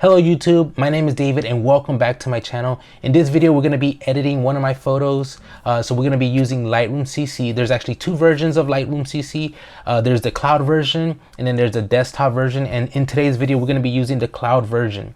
Hello YouTube, my name is David and welcome back to my channel. In this video we're going to be editing one of my photos. So we're going to be using Lightroom CC. There's actually two versions of Lightroom CC. There's the cloud version and then there's the desktop version, and in today's video we're going to be using the cloud version.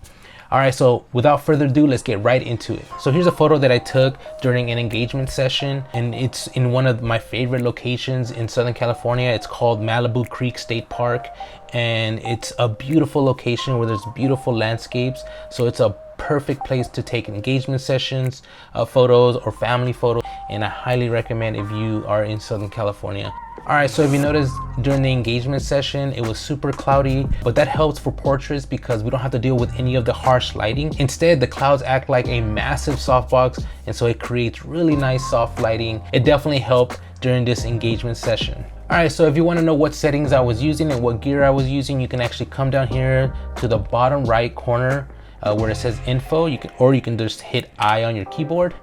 Alright, so without further ado, let's get right into it. So here's a photo that I took during an engagement session, and it's in one of my favorite locations in Southern California. It's called Malibu Creek State Park, and it's a beautiful location where there's beautiful landscapes. So it's a perfect place to take engagement sessions, photos or family photos, and I highly recommend if you are in Southern California. Alright, so if you notice during the engagement session, it was super cloudy, but that helps for portraits because we don't have to deal with any of the harsh lighting. Instead, the clouds act like a massive softbox, and so it creates really nice soft lighting. It definitely helped during this engagement session. Alright, so if you want to know what settings I was using and what gear I was using, you can actually come down here to the bottom right corner where it says info, you can just hit I on your keyboard,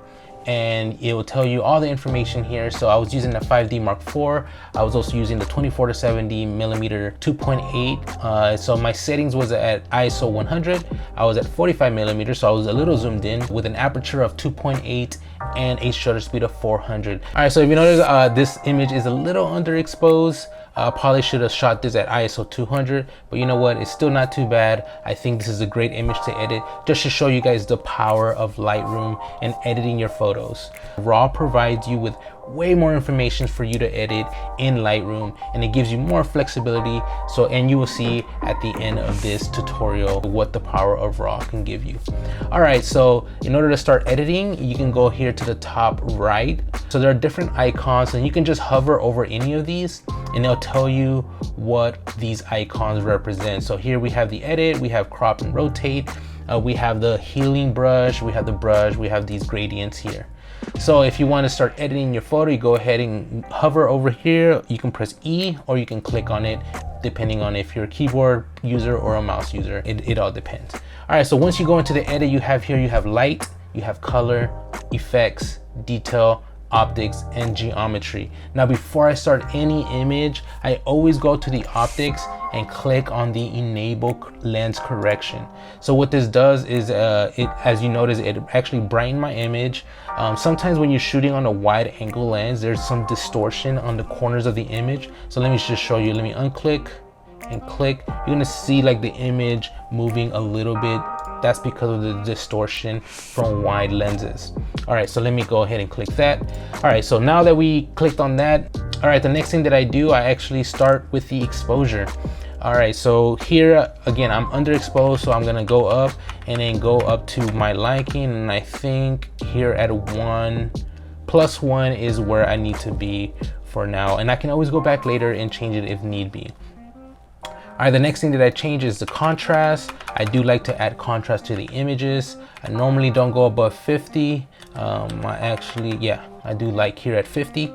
and it will tell you all the information here. So I was using the 5D Mark IV. I was also using the 24 to 70 millimeter 2.8. So my settings was at ISO 100. I was at 45 millimeters, so I was a little zoomed in with an aperture of 2.8 and a shutter speed of 400. All right, so if you notice this image is a little underexposed. Probably should have shot this at ISO 200, but you know what, it's still not too bad. I think this is a great image to edit, just to show you guys the power of Lightroom and editing your photos. RAW provides you with way more information for you to edit in Lightroom, and it gives you more flexibility. So, and you will see at the end of this tutorial what the power of RAW can give you. All right, so in order to start editing, you can go here to the top right. So there are different icons, and you can just hover over any of these and they'll tell you what these icons represent. So here we have the edit, we have crop and rotate, we have the healing brush, we have the brush, we have these gradients here. So if you want to start editing your photo, you go ahead and hover over here. You can press E or you can click on it, depending on if you're a keyboard user or a mouse user. It all depends. All right, so once you go into the edit, you have light, you have color, effects, detail, optics, and geometry. Now before I start any image, I always go to the optics and click on the enable lens correction. So what this does is as you notice, it actually brightened my image. Sometimes when you're shooting on a wide angle lens, there's some distortion on the corners of the image. So let me just show you. Let me unclick and click. You're gonna see like the image moving a little bit. That's because of the distortion from wide lenses. All right, so let me go ahead and click that. All right, so now that we clicked on that, all right, the next thing that I do, I actually start with the exposure. All right, so here again, I'm underexposed, so I'm gonna go up and then go up to my liking, and I think here at 1+1 is where I need to be for now, and I can always go back later and change it if need be. All right, the next thing that I change is the contrast. I do like to add contrast to the images. I normally don't go above 50. I do like here at 50.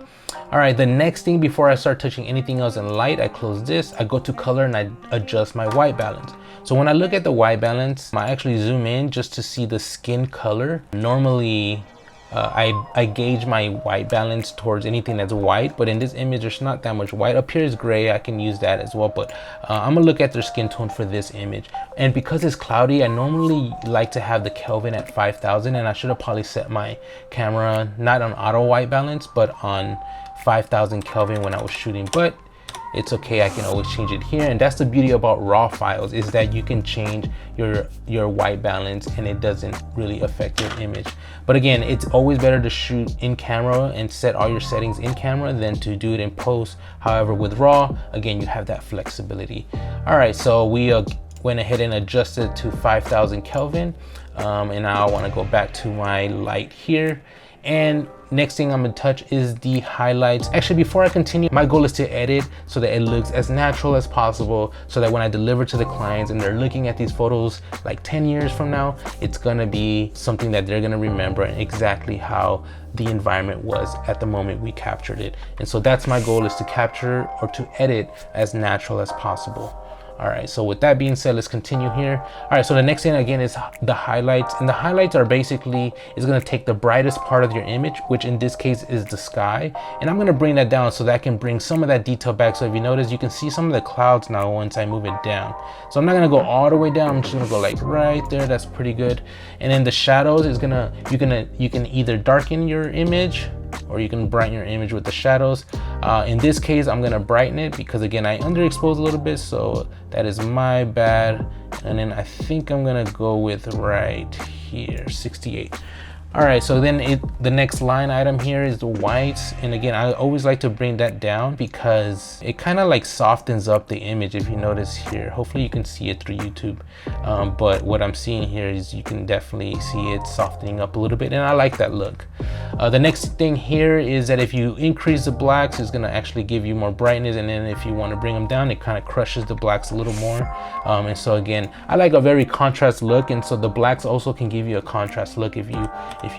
All right, the next thing before I start touching anything else in light, I close this, I go to color, and I adjust my white balance. So when I look at the white balance, I actually zoom in just to see the skin color. Normally, I gauge my white balance towards anything that's white, but in this image there's not that much white. Up here is gray, I can use that as well, but I'm gonna look at their skin tone for this image. And because it's cloudy, I normally like to have the Kelvin at 5000, and I should have probably set my camera not on auto white balance but on 5000 Kelvin when I was shooting, but it's okay, I can always change it here. And that's the beauty about raw files, is that you can change your white balance and it doesn't really affect your image. But again, it's always better to shoot in camera and set all your settings in camera than to do it in post. However, with raw, again, you have that flexibility. All right, so we went ahead and adjusted to 5000 Kelvin, and now I want to go back to my light here. And next thing I'm gonna touch is the highlights. Actually, before I continue, my goal is to edit so that it looks as natural as possible, so that when I deliver to the clients and they're looking at these photos like 10 years from now, it's gonna be something that they're gonna remember and exactly how the environment was at the moment we captured it. And so that's my goal, is to capture or to edit as natural as possible. All right, so with that being said, let's continue here. All right, so the next thing again is the highlights, and the highlights are basically is going to take the brightest part of your image, which in this case is the sky, and I'm going to bring that down so that can bring some of that detail back. So if you notice, you can see some of the clouds now once I move it down. So I'm not going to go all the way down. I'm just going to go like right there. That's pretty good. And then the shadows is you can either darken your image or you can brighten your image with the shadows. In this case, I'm gonna brighten it because again, I underexposed a little bit, so that is my bad. And then I think I'm gonna go with right here, 68. All right, so then the next line item here is the whites. And again, I always like to bring that down because it kind of like softens up the image. If you notice here, hopefully you can see it through YouTube. But what I'm seeing here is you can definitely see it softening up a little bit, and I like that look. The next thing here is that if you increase the blacks, it's gonna actually give you more brightness. And then if you wanna bring them down, it kind of crushes the blacks a little more. And so again, I like a very contrast look. And so the blacks also can give you a contrast look if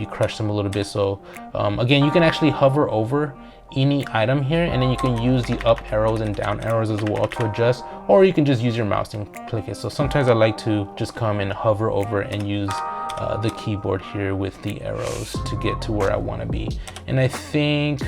you crush them a little bit. So again, you can actually hover over any item here, and then you can use the up arrows and down arrows as well to adjust, or you can just use your mouse and click it. So sometimes I like to just come and hover over and use the keyboard here with the arrows to get to where I want to be. And I think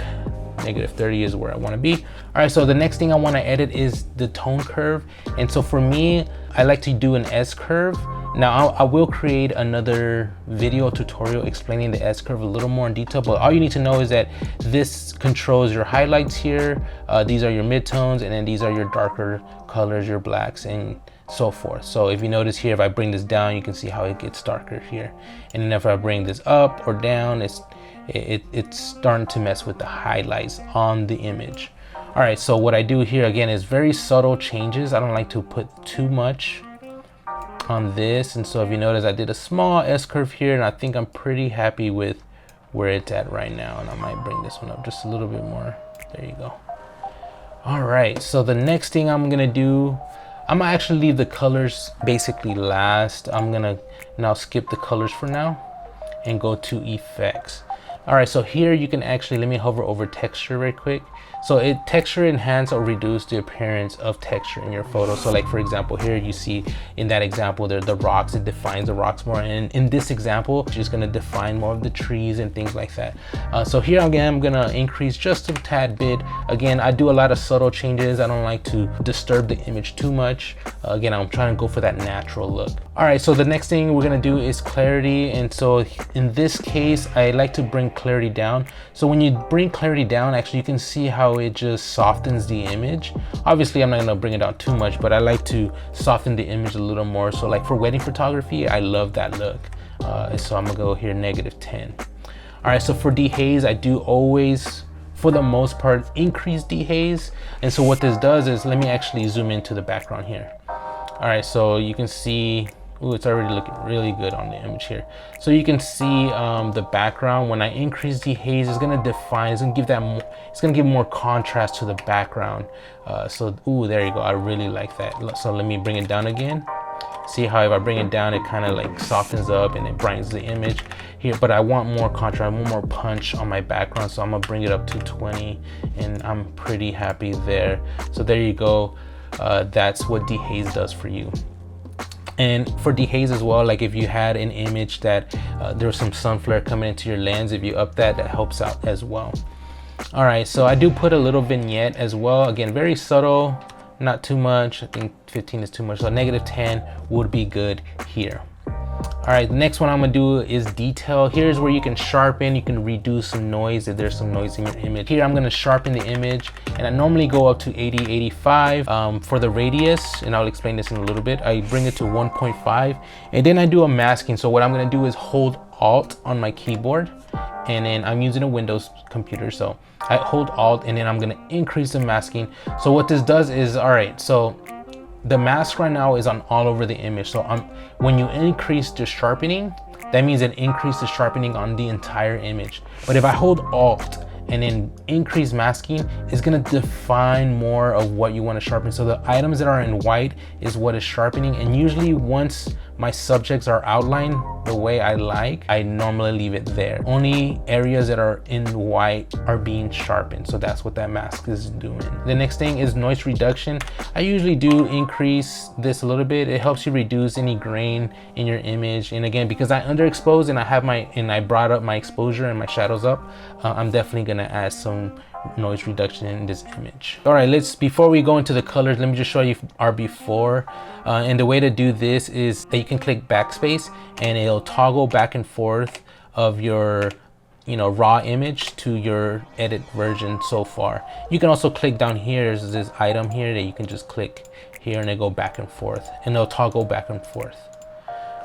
-30 is where I want to be. All right, so the next thing I want to edit is the tone curve. And so for me, I like to do an S curve. Now I will create another video tutorial explaining the S curve a little more in detail, but all you need to know is that this controls your highlights here. These are your midtones, and then these are your darker colors, your blacks, and so forth. So if you notice here, if I bring this down, you can see how it gets darker here. And then if I bring this up or down, it's starting to mess with the highlights on the image. All right, so what I do here again is very subtle changes. I don't like to put too much on this. And so if you notice, I did a small S curve here, and I think I'm pretty happy with where it's at right now. And I might bring this one up just a little bit more. There you go. All right, so the next thing I'm gonna do, I'm gonna actually leave the colors basically last. I'm gonna now skip the colors for now and go to effects. All right, so here you can actually, let me hover over texture right quick. So it texture enhance or reduce the appearance of texture in your photo. So like for example, here you see in that example there, the rocks, it defines the rocks more. And in this example, it's just gonna define more of the trees and things like that. So here again, I'm gonna increase just a tad bit. Again, I do a lot of subtle changes. I don't like to disturb the image too much. Again, I'm trying to go for that natural look. All right, so the next thing we're gonna do is clarity. And so in this case, I like to bring clarity down. So when you bring clarity down, actually you can see how it just softens the image. Obviously, I'm not gonna bring it down too much, but I like to soften the image a little more. So like for wedding photography, I love that look. So I'm gonna go here -10. All right, so for dehaze, I do always, for the most part, increase dehaze. And so what this does is, let me actually zoom into the background here. All right, so you can see, ooh, it's already looking really good on the image here. So you can see the background. When I increase the haze, it's gonna define, it's gonna give that more, it's gonna give more contrast to the background. So, ooh, there you go. I really like that. So let me bring it down again. See how if I bring it down, it kind of like softens up and it brightens the image here. But I want more contrast, I want more punch on my background. So I'm gonna bring it up to 20, and I'm pretty happy there. So there you go. That's what dehaze does for you. And for dehaze as well, like if you had an image that there was some sun flare coming into your lens, if you up that, that helps out as well. All right, so I do put a little vignette as well. Again, very subtle, not too much. I think 15 is too much, so -10 would be good here. All right, the next one I'm gonna do is detail. Here's where you can sharpen, you can reduce some noise if there's some noise in your image. Here I'm gonna sharpen the image, and I normally go up to 80, 85 for the radius, and I'll explain this in a little bit. I bring it to 1.5, and then I do a masking. So what I'm gonna do is hold Alt on my keyboard, and then I'm using a Windows computer, so I hold Alt, and then I'm gonna increase the masking. So what this does is, all right, so the mask right now is on all over the image. So when you increase the sharpening, that means it increases the sharpening on the entire image. But if I hold Alt and then increase masking, it's gonna define more of what you wanna sharpen. So the items that are in white is what is sharpening. And usually once my subjects are outlined the way I like, I normally leave it there. Only areas that are in white are being sharpened. So that's what that mask is doing. The next thing is noise reduction. I usually do increase this a little bit. It helps you reduce any grain in your image. And again, because I underexposed and I brought up my exposure and my shadows up, I'm definitely gonna add some noise reduction in this image. All right, before we go into the colors, let me just show you our before. And the way to do this is that you can click backspace and it'll toggle back and forth of your raw image to your edit version so far. You can also click down here. There's this item here that you can just click here and they go back and forth, and they'll toggle back and forth.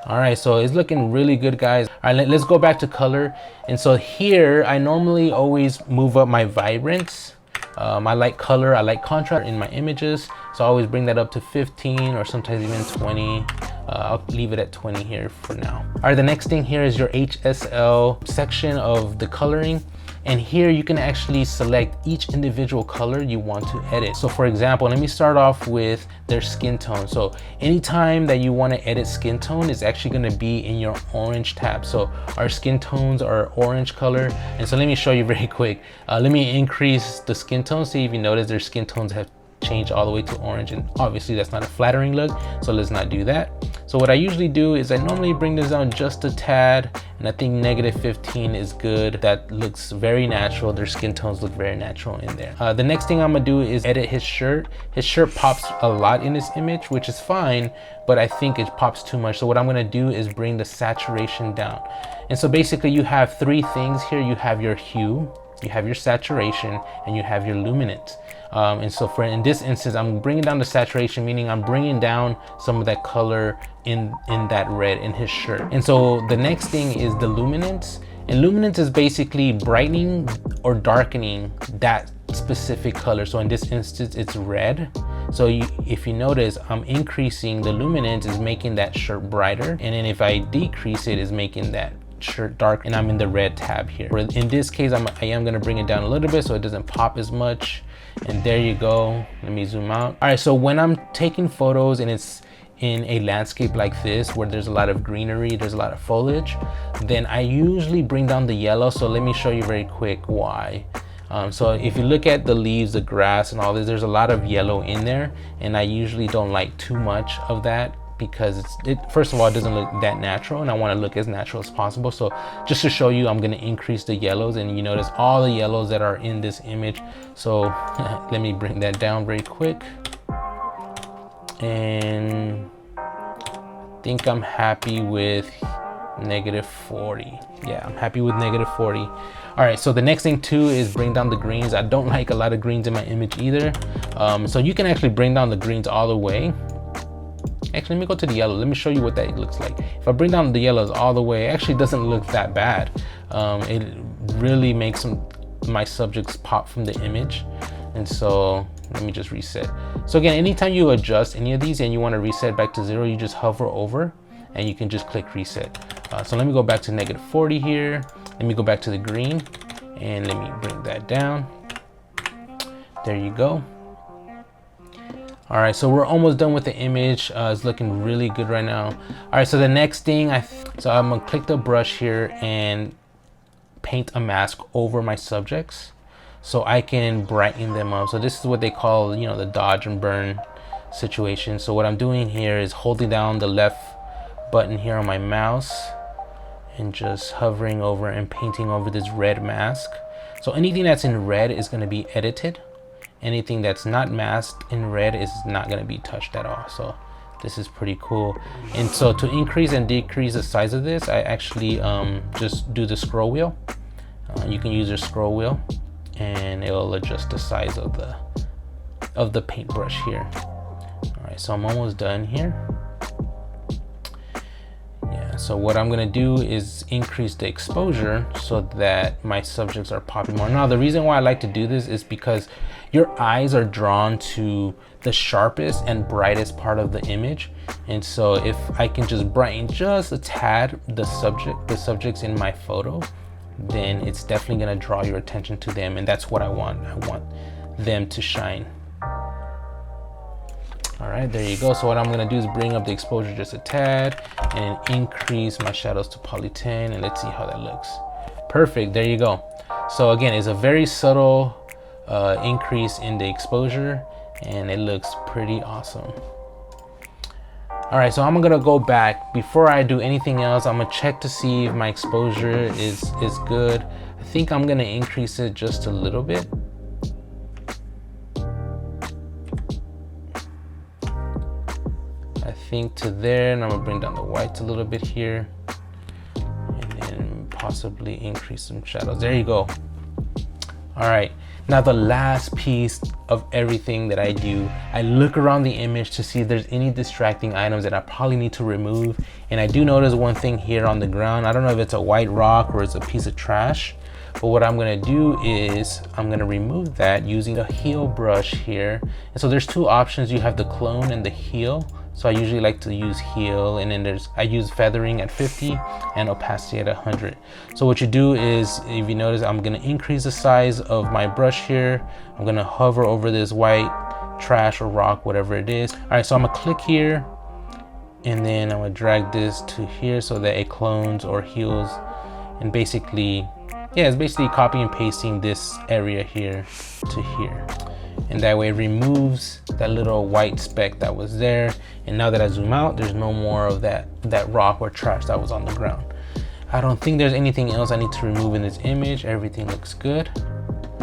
All right, so it's looking really good, guys. All right, let's go back to color. And so here, I normally always move up my vibrance. I like color, I like contrast in my images. So I always bring that up to 15 or sometimes even 20. I'll leave it at 20 here for now. All right, the next thing here is your HSL section of the coloring. And here you can actually select each individual color you want to edit. So for example, let me start off with their skin tone. So anytime that you want to edit skin tone is actually going to be in your orange tab. So our skin tones are orange color. And so let me show you very quick. Let me increase the skin tone. See if you notice their skin tones have changed all the way to orange, and obviously that's not a flattering look, so let's not do that. So what I usually do is I normally bring this down just a tad, and I think -15 is good. That looks very natural. Their skin tones look very natural in there. The next thing I'm gonna do is edit his shirt. His shirt pops a lot in this image, which is fine, but I think it pops too much. So what I'm gonna do is bring the saturation down. And so basically you have three things here. You have your hue, you have your saturation, and you have your luminance. And so in this instance, I'm bringing down the saturation, meaning I'm bringing down some of that color in that red in his shirt. And so the next thing is the luminance. And luminance is basically brightening or darkening that specific color. So in this instance, it's red. So if you notice, I'm increasing the luminance is making that shirt brighter. And then if I decrease it, is making that shirt dark, and I'm in the red tab here. In this case, I am gonna bring it down a little bit so it doesn't pop as much. And there you go. Let me zoom out. All right, so when I'm taking photos and it's in a landscape like this where there's a lot of greenery, there's a lot of foliage, then I usually bring down the yellow. So let me show you very quick why. So if you look at the leaves, the grass and all this, there's a lot of yellow in there, and I usually don't like too much of that, because first of all, it doesn't look that natural, and I want to look as natural as possible. So just to show you, I'm going to increase the yellows, and you notice all the yellows that are in this image. So let me bring that down very quick, and I think I'm happy with -40. Yeah, I'm happy with -40. All right, so the next thing too is bring down the greens. I don't like a lot of greens in my image either. So you can actually bring down the greens all the way. Actually, let me go to the yellow. Let me show you what that looks like. If I bring down the yellows all the way, it actually doesn't look that bad. It really makes my subjects pop from the image. And so let me just reset. So again, anytime you adjust any of these and you want to reset back to 0, you just hover over and you can just click reset. So let me go back to -40 here. Let me go back to the green and let me bring that down. There you go. All right, so we're almost done with the image. It's looking really good right now. All right, so the next thing, so I'm gonna click the brush here and paint a mask over my subjects so I can brighten them up. So this is what they call, the dodge and burn situation. So what I'm doing here is holding down the left button here on my mouse and just hovering over and painting over this red mask. So anything that's in red is gonna be edited. Anything that's not masked in red is not going to be touched at all. So this is pretty cool. And so to increase and decrease the size of this, I actually just do the scroll wheel. You can use your scroll wheel and it will adjust the size of the paintbrush here. All right, so I'm almost done here. Yeah, so what I'm gonna do is increase the exposure so that my subjects are popping more. Now, the reason why I like to do this is because your eyes are drawn to the sharpest and brightest part of the image. And so if I can just brighten just a tad the subjects in my photo, then it's definitely gonna draw your attention to them. And that's what I want. I want them to shine. All right, there you go. So what I'm gonna do is bring up the exposure just a tad and increase my shadows to poly 10, and let's see how that looks. Perfect, there you go. So again, it's a very subtle increase in the exposure, and it looks pretty awesome. All right, so I'm gonna go back. Before I do anything else, I'm gonna check to see if my exposure is good. I think I'm gonna increase it just a little bit. I think to there, and I'm gonna bring down the whites a little bit here, and then possibly increase some shadows. There you go. All right, now the last piece of everything that I do, I look around the image to see if there's any distracting items that I probably need to remove. And I do notice one thing here on the ground. I don't know if it's a white rock or it's a piece of trash, but what I'm gonna do is I'm gonna remove that using a heel brush here. And so there's two options. You have the clone and the heel. So I usually like to use heel, and then I use feathering at 50 and opacity at 100. So what you do is, if you notice, I'm gonna increase the size of my brush here. I'm gonna hover over this white trash or rock, whatever it is. All right, so I'm gonna click here, and then I'm gonna drag this to here so that it clones or heals. And basically, yeah, it's basically copy and pasting this area here to here. And that way it removes that little white speck that was there. And now that I zoom out, there's no more of that rock or trash that was on the ground. I don't think there's anything else I need to remove in this image. Everything looks good.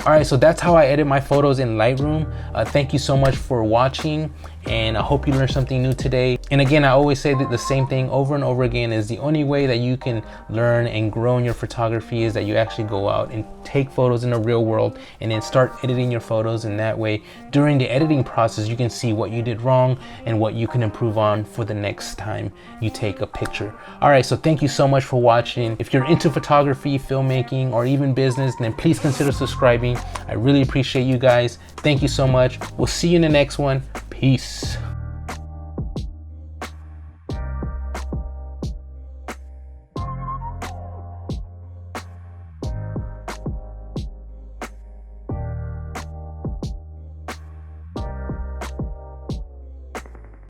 All right, so that's how I edit my photos in Lightroom. Thank you so much for watching, and I hope you learned something new today. And again, I always say that the same thing over and over again, is the only way that you can learn and grow in your photography is that you actually go out and take photos in the real world and then start editing your photos. And that way, during the editing process, you can see what you did wrong and what you can improve on for the next time you take a picture. All right, so thank you so much for watching. If you're into photography, filmmaking, or even business, then please consider subscribing. I really appreciate you guys. Thank you so much. We'll see you in the next one. Peace.